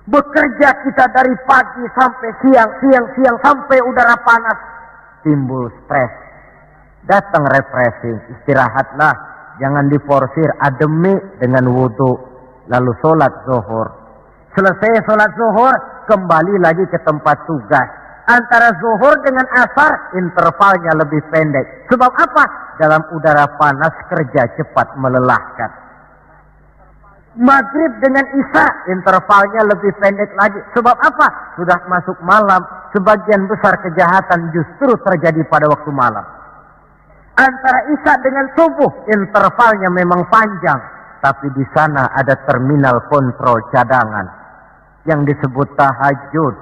Bekerja kita dari pagi sampai siang sampai udara panas, timbul stres. Datang refreshing, istirahatlah, jangan diporsir, ademi dengan wudhu, lalu sholat zuhur. Selesai sholat zuhur, kembali lagi ke tempat tugas. Antara zuhur dengan asar, intervalnya lebih pendek. Sebab apa? Dalam udara panas, kerja cepat melelahkan. Maghrib dengan isya, intervalnya lebih pendek lagi. Sebab apa? Sudah masuk malam, sebagian besar kejahatan justru terjadi pada waktu malam. Antara isya dengan subuh, intervalnya memang panjang. Tapi di sana ada terminal kontrol cadangan yang disebut tahajud,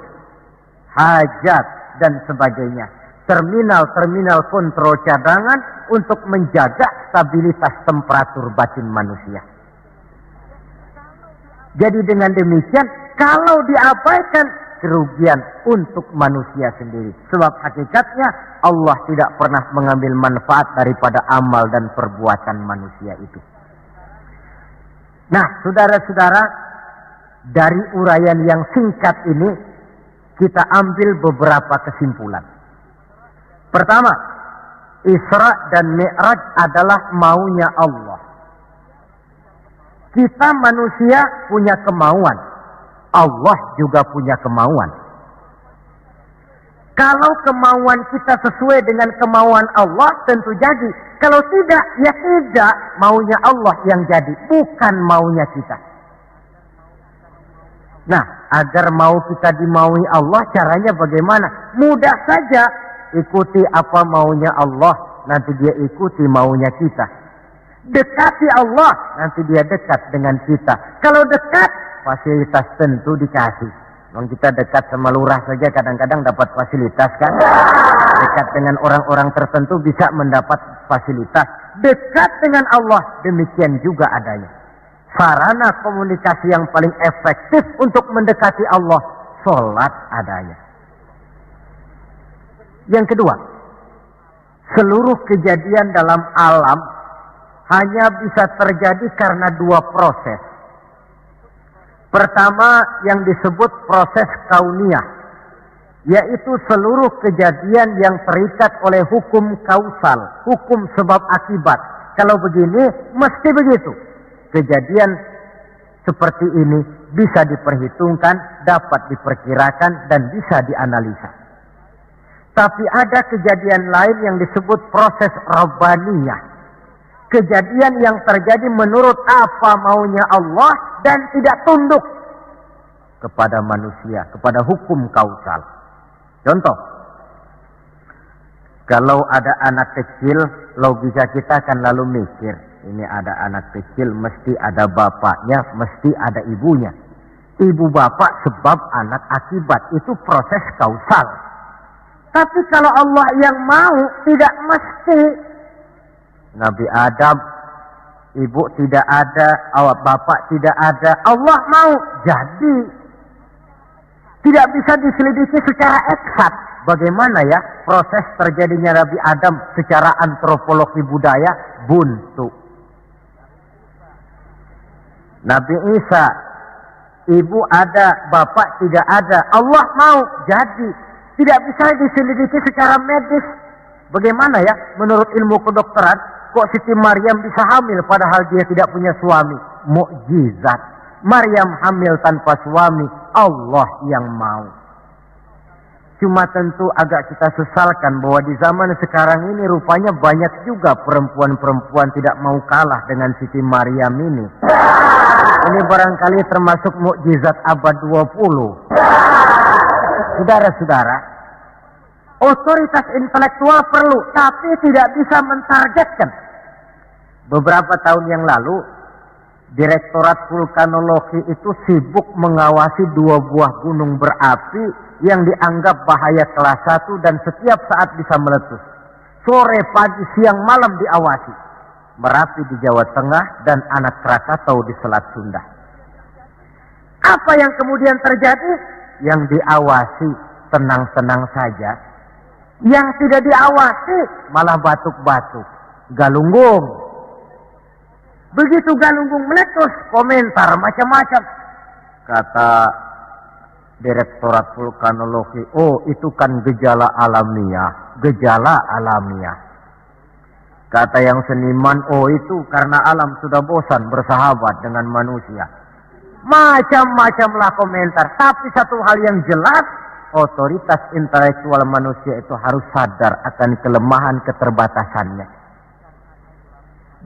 hajat, dan sebagainya. Terminal-terminal kontrol cadangan untuk menjaga stabilitas temperatur batin manusia. Jadi dengan demikian, kalau diabaikan, kerugian untuk manusia sendiri. Sebab hakikatnya Allah tidak pernah mengambil manfaat daripada amal dan perbuatan manusia itu. Nah, saudara-saudara, dari uraian yang singkat ini, kita ambil beberapa kesimpulan. Pertama, Isra dan Mi'raj adalah maunya Allah. Kita manusia punya kemauan, Allah juga punya kemauan. Kalau kemauan kita sesuai dengan kemauan Allah, tentu jadi. Kalau tidak, ya tidak. Maunya Allah yang jadi, bukan maunya kita. Nah, agar mau kita dimaui Allah, caranya bagaimana? Mudah saja. Ikuti apa maunya Allah, nanti dia ikuti maunya kita. Dekati Allah, nanti dia dekat dengan kita. Kalau dekat, fasilitas tentu dikasih. Kalau kita dekat sama lurah saja kadang-kadang dapat fasilitas kan. Dekat dengan orang-orang tertentu bisa mendapat fasilitas. Dekat dengan Allah, demikian juga adanya. Sarana komunikasi yang paling efektif untuk mendekati Allah, sholat adanya. Yang kedua, seluruh kejadian dalam alam hanya bisa terjadi karena dua proses. Pertama yang disebut proses kauniyah, yaitu seluruh kejadian yang terikat oleh hukum kausal, hukum sebab akibat. Kalau begini, mesti begitu. Kejadian seperti ini bisa diperhitungkan, dapat diperkirakan, dan bisa dianalisa. Tapi ada kejadian lain yang disebut proses rabbaniyah. Kejadian yang terjadi menurut apa maunya Allah dan tidak tunduk kepada manusia, kepada hukum kausal. Contoh, kalau ada anak kecil, logika kita akan lalu mikir, ini ada anak kecil, mesti ada bapaknya, mesti ada ibunya. Ibu bapak sebab anak akibat, itu proses kausal. Tapi kalau Allah yang mau, tidak mesti. Nabi Adam, ibu tidak ada, bapak tidak ada, Allah mau, jadi. Tidak bisa diselidiki secara eksakt. Bagaimana ya proses terjadinya Nabi Adam secara antropologi budaya? Buntu. Nabi Isa, ibu ada, bapak tidak ada, Allah mau, jadi. Tidak bisa diselidiki secara medis. Bagaimana ya menurut ilmu kedokteran, kok Siti Maryam bisa hamil padahal dia tidak punya suami? Mukjizat. Maryam hamil tanpa suami, Allah yang mau. Cuma tentu agak kita sesalkan bahwa di zaman sekarang ini rupanya banyak juga perempuan-perempuan tidak mau kalah dengan Siti Maryam ini. Ini barangkali termasuk mukjizat abad 20. Saudara-saudara, otoritas intelektual perlu, tapi tidak bisa mentargetkan. Beberapa tahun yang lalu, Direktorat Vulkanologi itu sibuk mengawasi 2 buah gunung berapi yang dianggap bahaya kelas 1 dan setiap saat bisa meletus. Sore, pagi, siang, malam diawasi. Merapi di Jawa Tengah, dan Anak Krakatau di Selat Sunda. Apa yang kemudian terjadi? Yang diawasi tenang-tenang saja. Yang tidak diawasi malah batuk-batuk, galunggung. Begitu galunggung meletus, komentar macam-macam. Kata Direktorat Vulkanologi, oh itu kan gejala alamiah. Gejala alamiah. Kata yang seniman, oh itu karena alam sudah bosan bersahabat dengan manusia. Macam-macamlah komentar. Tapi satu hal yang jelas, otoritas intelektual manusia itu harus sadar akan kelemahan keterbatasannya.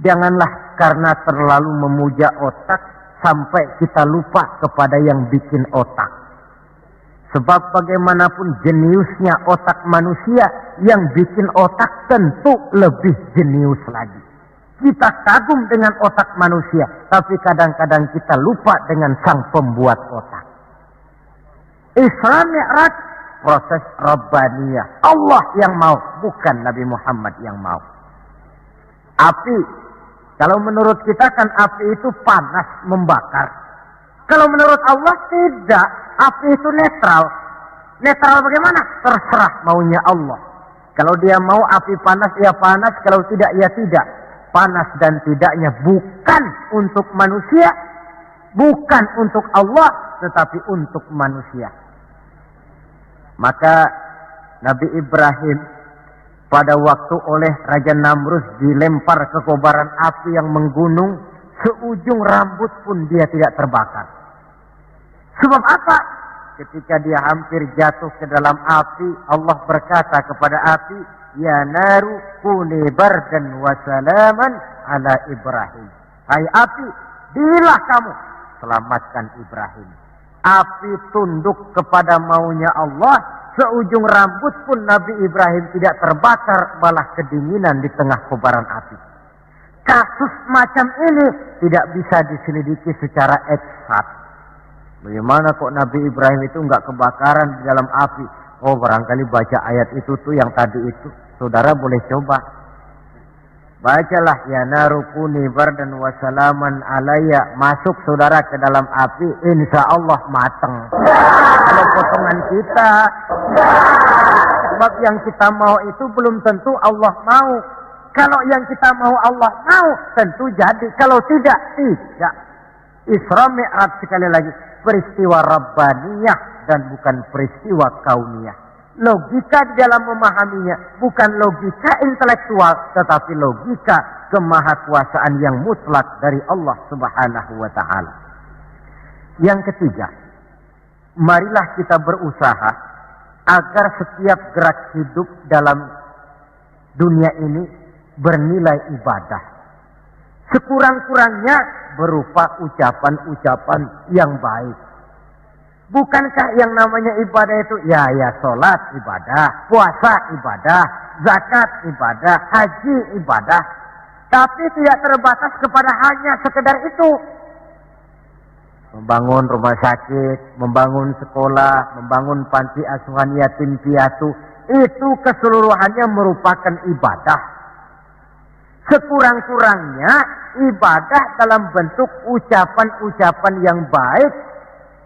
Janganlah karena terlalu memuja otak sampai kita lupa kepada yang bikin otak. Sebab bagaimanapun jeniusnya otak manusia, yang bikin otak tentu lebih jenius lagi. Kita kagum dengan otak manusia, tapi kadang-kadang kita lupa dengan sang pembuat otak. Isra Mi'raj, proses Rabbaniyah. Allah yang mau, bukan Nabi Muhammad yang mau. Api, kalau menurut kita kan api itu panas, membakar. Kalau menurut Allah tidak, api itu netral. Netral bagaimana? Terserah maunya Allah. Kalau dia mau api panas, ya panas. Kalau tidak, ya tidak. Panas dan tidaknya bukan untuk manusia, bukan untuk Allah, tetapi untuk manusia. Maka Nabi Ibrahim pada waktu oleh Raja Namrus dilempar ke kobaran api yang menggunung, seujung rambut pun dia tidak terbakar. Sebab apa? Ketika dia hampir jatuh ke dalam api, Allah berkata kepada api, ya naru kuni bardan wa salaman ala Ibrahim. Hai api, dirilah kamu, selamatkan Ibrahim. Api tunduk kepada maunya Allah, seujung rambut pun Nabi Ibrahim tidak terbakar, malah kedinginan di tengah kobaran api. Kasus macam ini tidak bisa diselidiki secara eksakt. Bagaimana kok Nabi Ibrahim itu enggak kebakaran di dalam api? Oh, barangkali baca ayat itu tuh yang tadi itu. Saudara boleh coba. Bacalah, ya narukuni bardan wa salaman alayya. Masuk saudara ke dalam api, insya Allah mateng. Kalau potongan kita, sebab yang kita mau itu belum tentu Allah mau. Kalau yang kita mau Allah mau, tentu jadi. Kalau tidak, tidak. Isra Mi'raj sekali lagi, peristiwa Rabbaniyah dan bukan peristiwa kauniyah. Logika di dalam memahaminya bukan logika intelektual, tetapi logika kemahakuasaan yang mutlak dari Allah Subhanahu wa ta'ala. Yang ketiga, marilah kita berusaha agar setiap gerak hidup dalam dunia ini bernilai ibadah. Sekurang-kurangnya berupa ucapan-ucapan yang baik. Bukankah yang namanya ibadah itu ya sholat ibadah, puasa ibadah, zakat ibadah, haji ibadah. Tapi tidak terbatas kepada hanya sekedar itu. Membangun rumah sakit, membangun sekolah, membangun panti asuhan yatim piatu, itu keseluruhannya merupakan ibadah. Sekurang-kurangnya ibadah dalam bentuk ucapan-ucapan yang baik,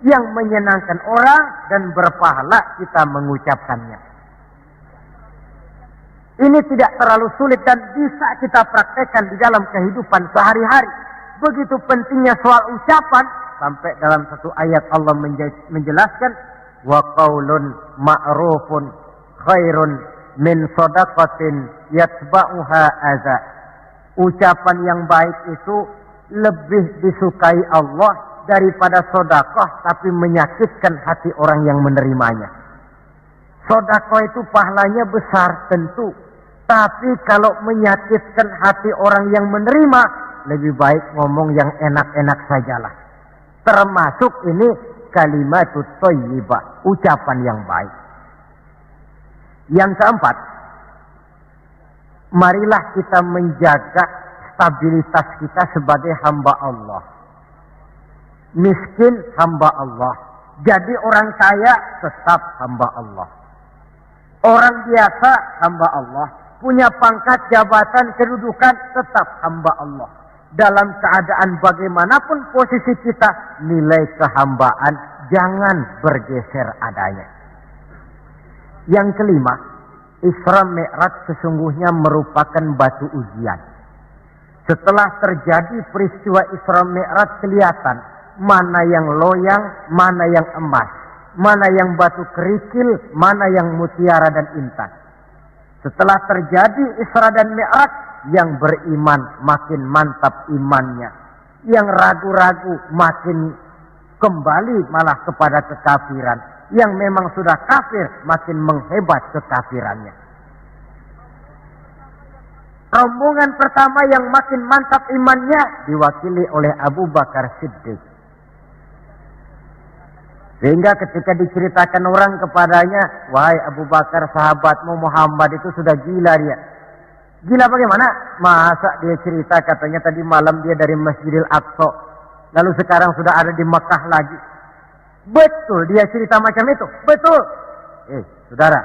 yang menyenangkan orang dan berpahala kita mengucapkannya. Ini tidak terlalu sulit dan bisa kita praktekkan di dalam kehidupan sehari-hari. Begitu pentingnya soal ucapan, sampai dalam satu ayat Allah menjelaskan, wa qaulun ma'rufun khairun min shadaqatin yatba'uha adza. Ucapan yang baik itu lebih disukai Allah daripada sedekah tapi menyakitkan hati orang yang menerimanya. Sedekah itu pahalanya besar tentu, tapi kalau menyakitkan hati orang yang menerima, lebih baik ngomong yang enak-enak sajalah. Termasuk ini kalimatut thayyibah, ucapan yang baik. Yang keempat, marilah kita menjaga stabilitas kita sebagai hamba Allah. Miskin hamba Allah. Jadi orang kaya tetap hamba Allah. Orang biasa hamba Allah. punya pangkat, jabatan, kedudukan, tetap hamba Allah. Dalam keadaan bagaimanapun posisi kita, nilai kehambaan jangan bergeser adanya. Yang kelima, Isra Mi'raj sesungguhnya merupakan batu ujian. Setelah terjadi peristiwa Isra Mi'raj, kelihatan mana yang loyang, mana yang emas, mana yang batu kerikil, mana yang mutiara dan intan. Setelah terjadi Isra dan Mi'raj, yang beriman makin mantap imannya, yang ragu-ragu makin kembali malah kepada kekafiran, yang memang sudah kafir makin menghebat kekafirannya. Rombongan pertama yang makin mantap imannya diwakili oleh Abu Bakar Siddiq. Sehingga ketika diceritakan orang kepadanya, wahai Abu Bakar, sahabatmu Muhammad itu sudah gila dia. Gila bagaimana? Masa dia cerita katanya tadi malam dia dari Masjidil Aqsa, lalu sekarang sudah ada di Mekah lagi. Betul dia cerita macam itu? Betul. Saudara,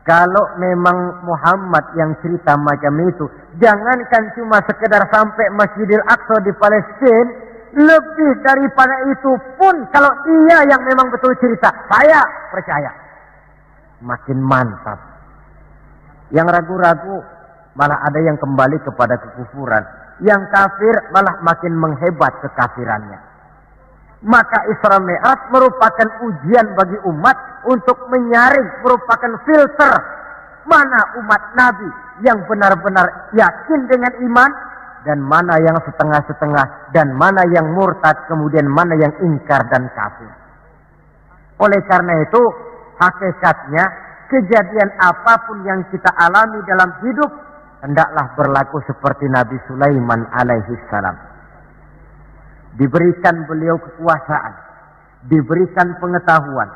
kalau memang Muhammad yang cerita macam itu, jangankan cuma sekedar sampai Masjidil Aqsa di Palestina, lebih daripada itu pun kalau dia yang memang betul cerita, saya percaya. Makin mantap. Yang ragu-ragu malah ada yang kembali kepada kekufuran. Yang kafir malah makin menghebat kekafirannya. Maka Isra Mi'raj merupakan ujian bagi umat untuk menyaring, merupakan filter mana umat Nabi yang benar-benar yakin dengan iman, dan mana yang setengah-setengah, dan mana yang murtad, kemudian mana yang ingkar dan kafir. Oleh karena itu, hakikatnya kejadian apapun yang kita alami dalam hidup, hendaklah berlaku seperti Nabi Sulaiman alaihi salam. Diberikan beliau kekuasaan, diberikan pengetahuan,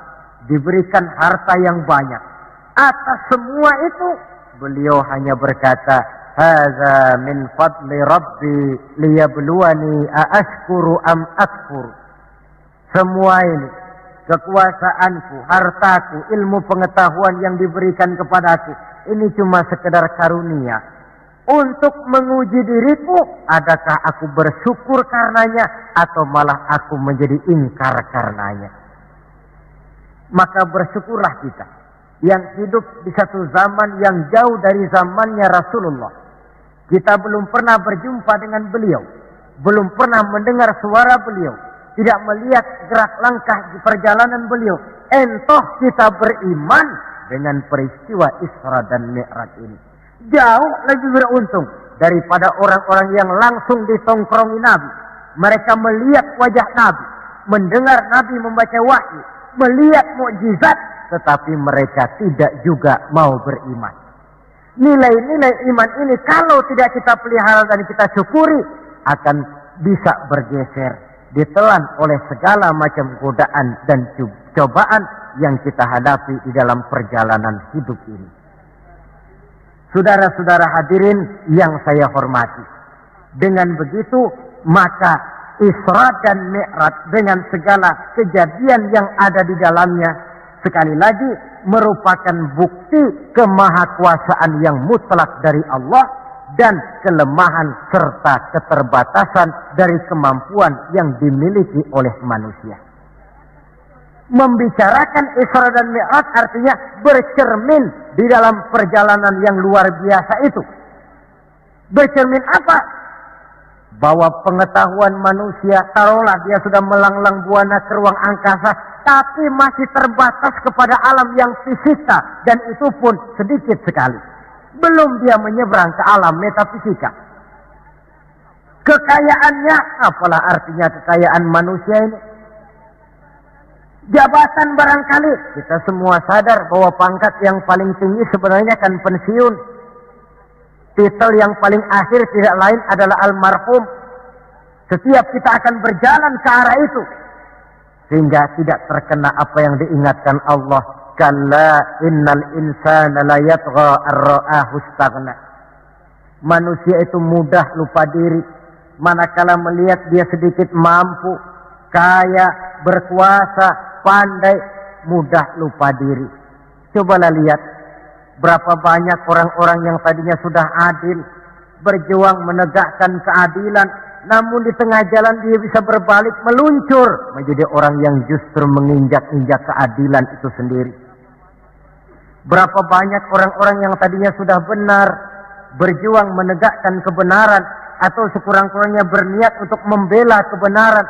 diberikan harta yang banyak. Atas semua itu, beliau hanya berkata, "Hadza min fadli Rabbi liyabluwani aashkuru am akfur." Semua ini, kekuasaanku, hartaku, ilmu pengetahuan yang diberikan kepadaku, ini cuma sekedar karunia untuk menguji diriku, adakah aku bersyukur karenanya atau malah aku menjadi ingkar karenanya. Maka bersyukurlah kita yang hidup di satu zaman yang jauh dari zamannya Rasulullah. Kita belum pernah berjumpa dengan beliau, belum pernah mendengar suara beliau, tidak melihat gerak langkah di perjalanan beliau. Entah kita beriman dengan peristiwa Isra dan Mi'raj ini. Jauh lebih beruntung daripada orang-orang yang langsung ditongkrongi Nabi. Mereka melihat wajah Nabi, mendengar Nabi membaca wahyu, melihat mukjizat, tetapi mereka tidak juga mau beriman. Nilai-nilai iman ini kalau tidak kita pelihara dan kita syukuri, akan bisa bergeser, ditelan oleh segala macam godaan dan cobaan yang kita hadapi di dalam perjalanan hidup ini. Saudara-saudara hadirin yang saya hormati, dengan begitu maka Isra dan Mi'raj dengan segala kejadian yang ada di dalamnya, sekali lagi merupakan bukti kemahakuasaan yang mutlak dari Allah dan kelemahan serta keterbatasan dari kemampuan yang dimiliki oleh manusia. Membicarakan Isra dan Mi'raj artinya bercermin di dalam perjalanan yang luar biasa itu. Bercermin apa? Bahwa pengetahuan manusia, taruhlah dia sudah melanglang buana ke ruang angkasa, tapi masih terbatas kepada alam yang fisika, dan itu pun sedikit sekali. Belum dia menyeberang ke alam metafisika. Kekayaannya, apalah artinya kekayaan manusia ini? Jabatan barangkali, kita semua sadar bahwa pangkat yang paling tinggi sebenarnya kan pensiun. Titel yang paling akhir tidak lain adalah almarhum. Setiap kita akan berjalan ke arah itu, sehingga tidak terkena apa yang diingatkan Allah. Kalla innal insana la yatgha ar-ra'ahu istaghna. Manusia itu mudah lupa diri manakala melihat dia sedikit mampu, kaya, berkuasa, pandai, mudah lupa diri. Cobalah lihat Berapa banyak orang-orang yang tadinya sudah adil, berjuang menegakkan keadilan, namun di tengah jalan dia bisa berbalik meluncur menjadi orang yang justru menginjak-injak keadilan itu sendiri. Berapa banyak orang-orang yang tadinya sudah benar, berjuang menegakkan kebenaran, atau sekurang-kurangnya berniat untuk membela kebenaran,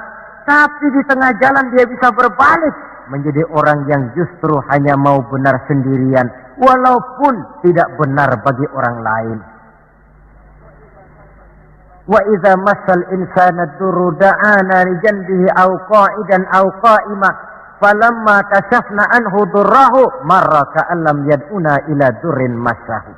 tapi di tengah jalan dia bisa berbalik menjadi orang yang justru hanya mau benar sendirian, walaupun tidak benar bagi orang lain. Wa idza massal insana durru da'ana li janbihi aw qa'idan aw qa'ima falamma kashafna anhu durrahu marra ka'an lam yad'una ila durrin massahu.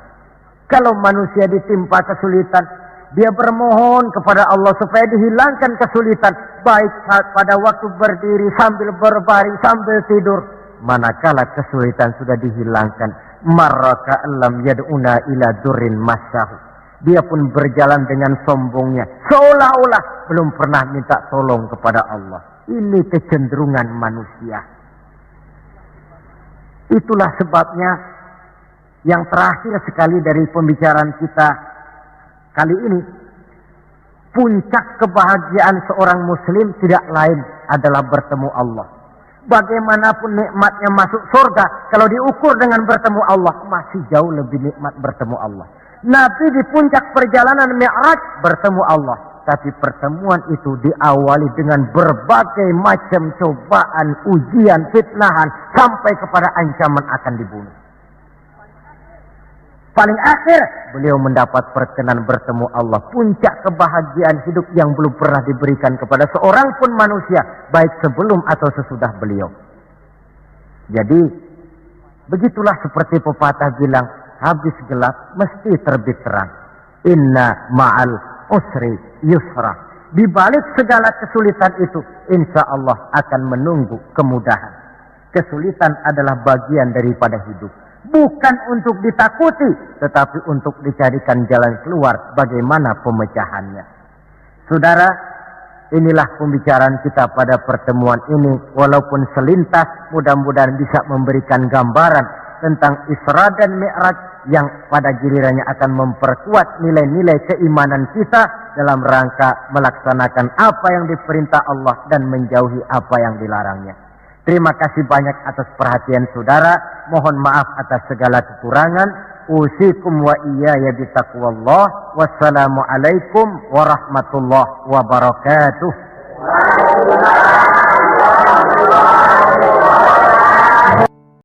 Kalau manusia ditimpa kesulitan, dia bermohon kepada Allah supaya dihilangkan kesulitan, baik pada waktu berdiri, sambil berbaring, sambil tidur. Manakala kesulitan sudah dihilangkan, marra ka'an lam yad'una ila durrin massahu, dia pun berjalan dengan sombongnya, seolah-olah belum pernah minta tolong kepada Allah. Ini kecenderungan manusia. Itulah sebabnya yang terakhir sekali dari pembicaraan kita kali ini, puncak kebahagiaan seorang muslim tidak lain adalah bertemu Allah. Bagaimanapun nikmatnya masuk surga, kalau diukur dengan bertemu Allah, masih jauh lebih nikmat bertemu Allah. Nabi di puncak perjalanan Mi'raj bertemu Allah. Tapi pertemuan itu diawali dengan berbagai macam cobaan, ujian, fitnahan, sampai kepada ancaman akan dibunuh. Paling akhir beliau mendapat perkenan bertemu Allah. Puncak kebahagiaan hidup yang belum pernah diberikan kepada seorang pun manusia, baik sebelum atau sesudah beliau. Jadi begitulah seperti pepatah bilang, habis gelap mesti terbit terang. Inna ma'al usri yusra. Di balik segala kesulitan itu, insya Allah akan menunggu kemudahan. Kesulitan adalah bagian daripada hidup. Bukan untuk ditakuti, tetapi untuk dicarikan jalan keluar bagaimana pemecahannya. Saudara, inilah pembicaraan kita pada pertemuan ini. Walaupun selintas, mudah-mudahan bisa memberikan gambaran tentang Isra dan Mi'raj yang pada gilirannya akan memperkuat nilai-nilai keimanan kita dalam rangka melaksanakan apa yang diperintah Allah dan menjauhi apa yang dilarangnya. Terima kasih banyak atas perhatian saudara. Mohon maaf atas segala kekurangan. Usikum wa iyaya bitaqwallah. Wassalamualaikum warahmatullahi wabarakatuh.